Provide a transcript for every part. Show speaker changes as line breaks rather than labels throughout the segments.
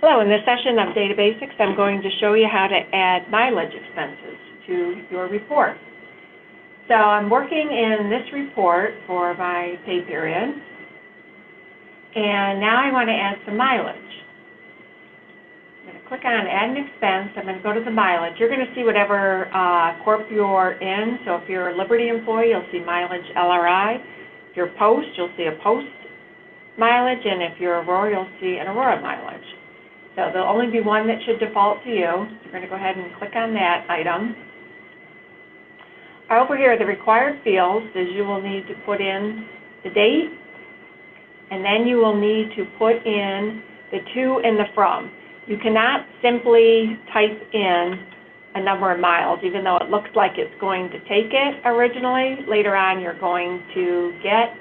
Hello, in this session of Databasics, I'm going to show you how to add mileage expenses to your report. So I'm working in this report for my pay period, and now I want to add some mileage. I'm going to click on Add an Expense. I'm going to go to the mileage. You're going to see whatever corp you're in. So if you're a Liberty employee, you'll see mileage LRI. If you're Post, you'll see a Post mileage, and if you're Aurora, you'll see an Aurora mileage. So there'll only be one that should default to you. So you're going to go ahead and click on that item. Over here, the required fields is you will need to put in the date, and then you will need to put in the to and the from. You cannot simply type in a number of miles, even though it looks like it's going to take it originally. Later on, you're going to get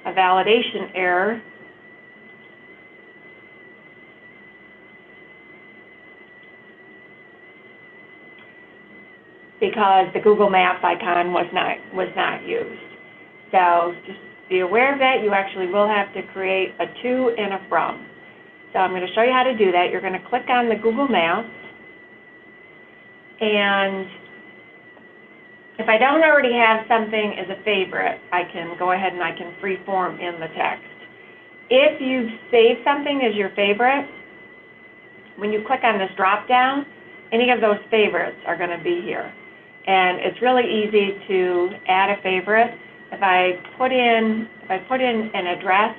a validation error because the Google Maps icon was not used. So just be aware of that. You actually will have to create a to and a from. So I'm going to show you how to do that. You're going to click on the Google Maps, and if I don't already have something as a favorite, I can go ahead and I can freeform in the text. If you've saved something as your favorite, when you click on this drop down, any of those favorites are going to be here. And it's really easy to add a favorite. If I put in an address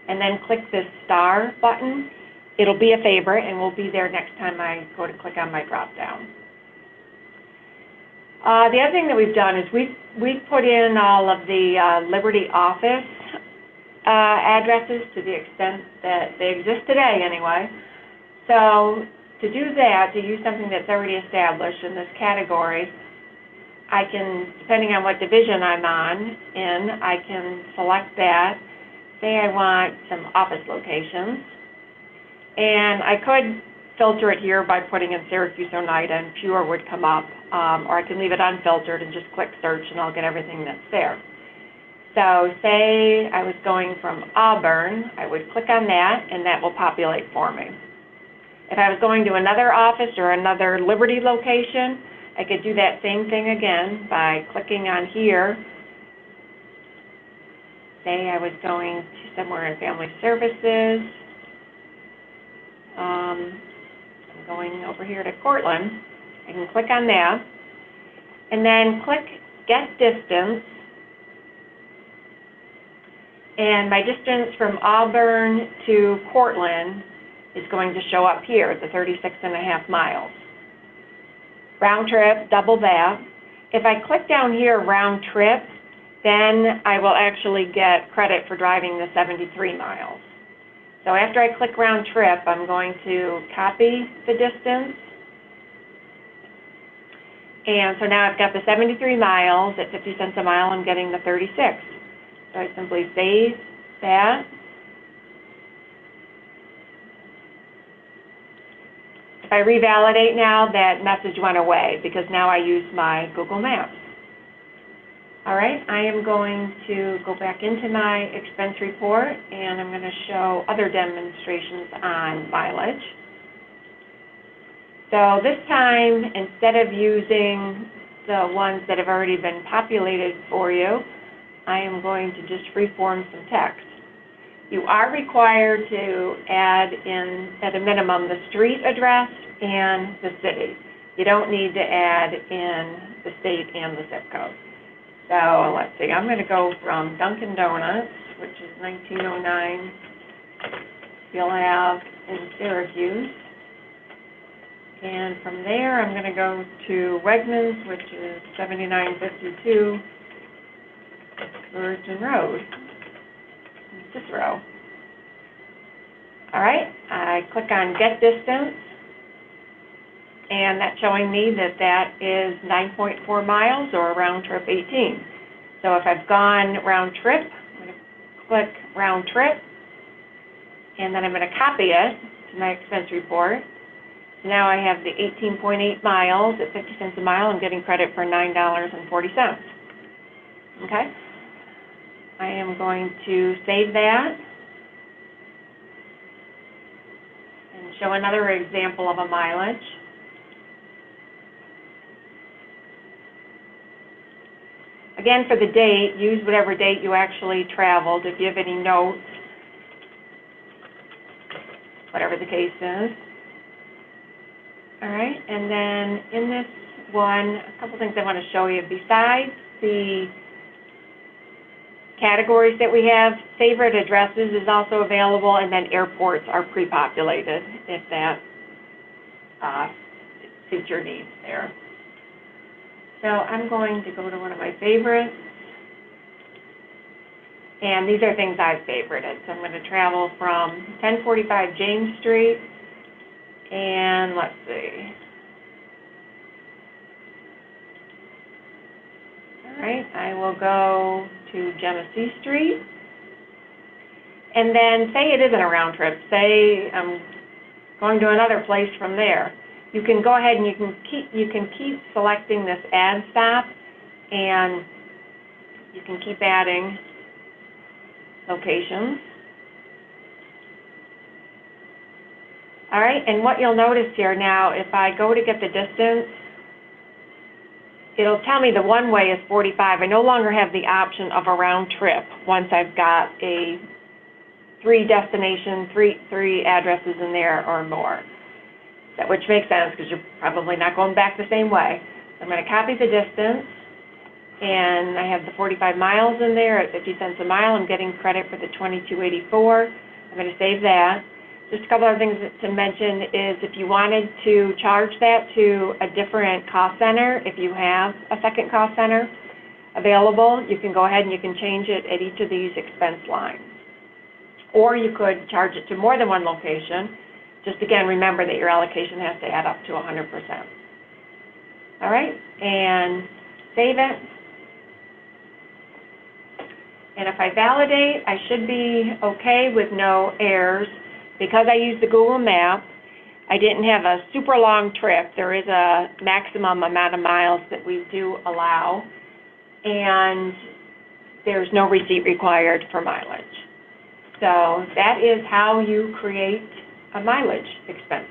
and then click this star button, it'll be a favorite and will be there next time I go to click on my drop down. The other thing that we've done is we've put in all of the Liberty office addresses to the extent that they exist today anyway. So to do that, to use something that's already established in this category, I can, depending on what division I'm in, I can select that. Say I want some office locations. And I could filter it here by putting in Syracuse, Oneida, and fewer would come up. Or I can leave it unfiltered and just click search and I'll get everything that's there. So say I was going from Auburn, I would click on that and that will populate for me. If I was going to another office or another Liberty location, I could do that same thing again by clicking on here. Say I was going to somewhere in Family Services. I'm going over here to Cortland. I can click on that. And then click Get Distance. And my distance from Auburn to Cortland is going to show up here at the 36.5 miles. Round trip, double that. If I click down here, round trip, then I will actually get credit for driving the 73 miles. So after I click round trip, I'm going to copy the distance. And so now I've got the 73 miles at 50 cents a mile. I'm getting the 36. So I simply save that. If I revalidate now, that message went away because now I use my Google Maps. All right, I am going to go back into my expense report and I'm going to show other demonstrations on mileage. So this time, instead of using the ones that have already been populated for you, I am going to just freeform some text. You are required to add in, at a minimum, the street address and the city. You don't need to add in the state and the zip code. So let's see, I'm going to go from Dunkin' Donuts, which is 1909, you'll have in Syracuse. And from there, I'm going to go to Wegmans, which is 7952 Virgin Road in Cicero. All right, I click on Get Distance, and that's showing me that that is 9.4 miles or round trip 18. So if I've gone round trip, I'm going to click round trip, and then I'm going to copy it to my expense report. So now I have the 18.8 miles at 50 cents a mile. I'm getting credit for $9.40. Okay? I am going to save that and show another example of a mileage. Again, for the date, use whatever date you actually traveled. If you have any notes, whatever the case is. All right, and then in this one, a couple things I want to show you. Besides the categories that we have, favorite addresses is also available, and then airports are pre-populated if that suits your needs there. So I'm going to go to one of my favorites, and these are things I've favorited. So I'm going to travel from 1045 James Street, and let's see. All right, I will go to Genesee Street, and then say it isn't a round trip. Say I'm going to another place from there. You can go ahead and you can keep selecting this add stop, and you can keep adding locations. All right, and what you'll notice here now, if I go to get the distance, it'll tell me the one-way is 45. I no longer have the option of a round trip once I've got a three addresses in there or more. Which makes sense because you're probably not going back the same way. So I'm going to copy the distance, and I have the 45 miles in there at 50 cents a mile. I'm getting credit for the $22.84. I'm going to save that. Just a couple other things to mention is if you wanted to charge that to a different cost center, if you have a second cost center available, you can go ahead and you can change it at each of these expense lines. Or you could charge it to more than one location. Just again, remember that your allocation has to add up to 100%. All right, and save it. And if I validate, I should be okay with no errors. Because I used the Google Map, I didn't have a super long trip. There is a maximum amount of miles that we do allow, and there's no receipt required for mileage. So that is how you create a mileage expense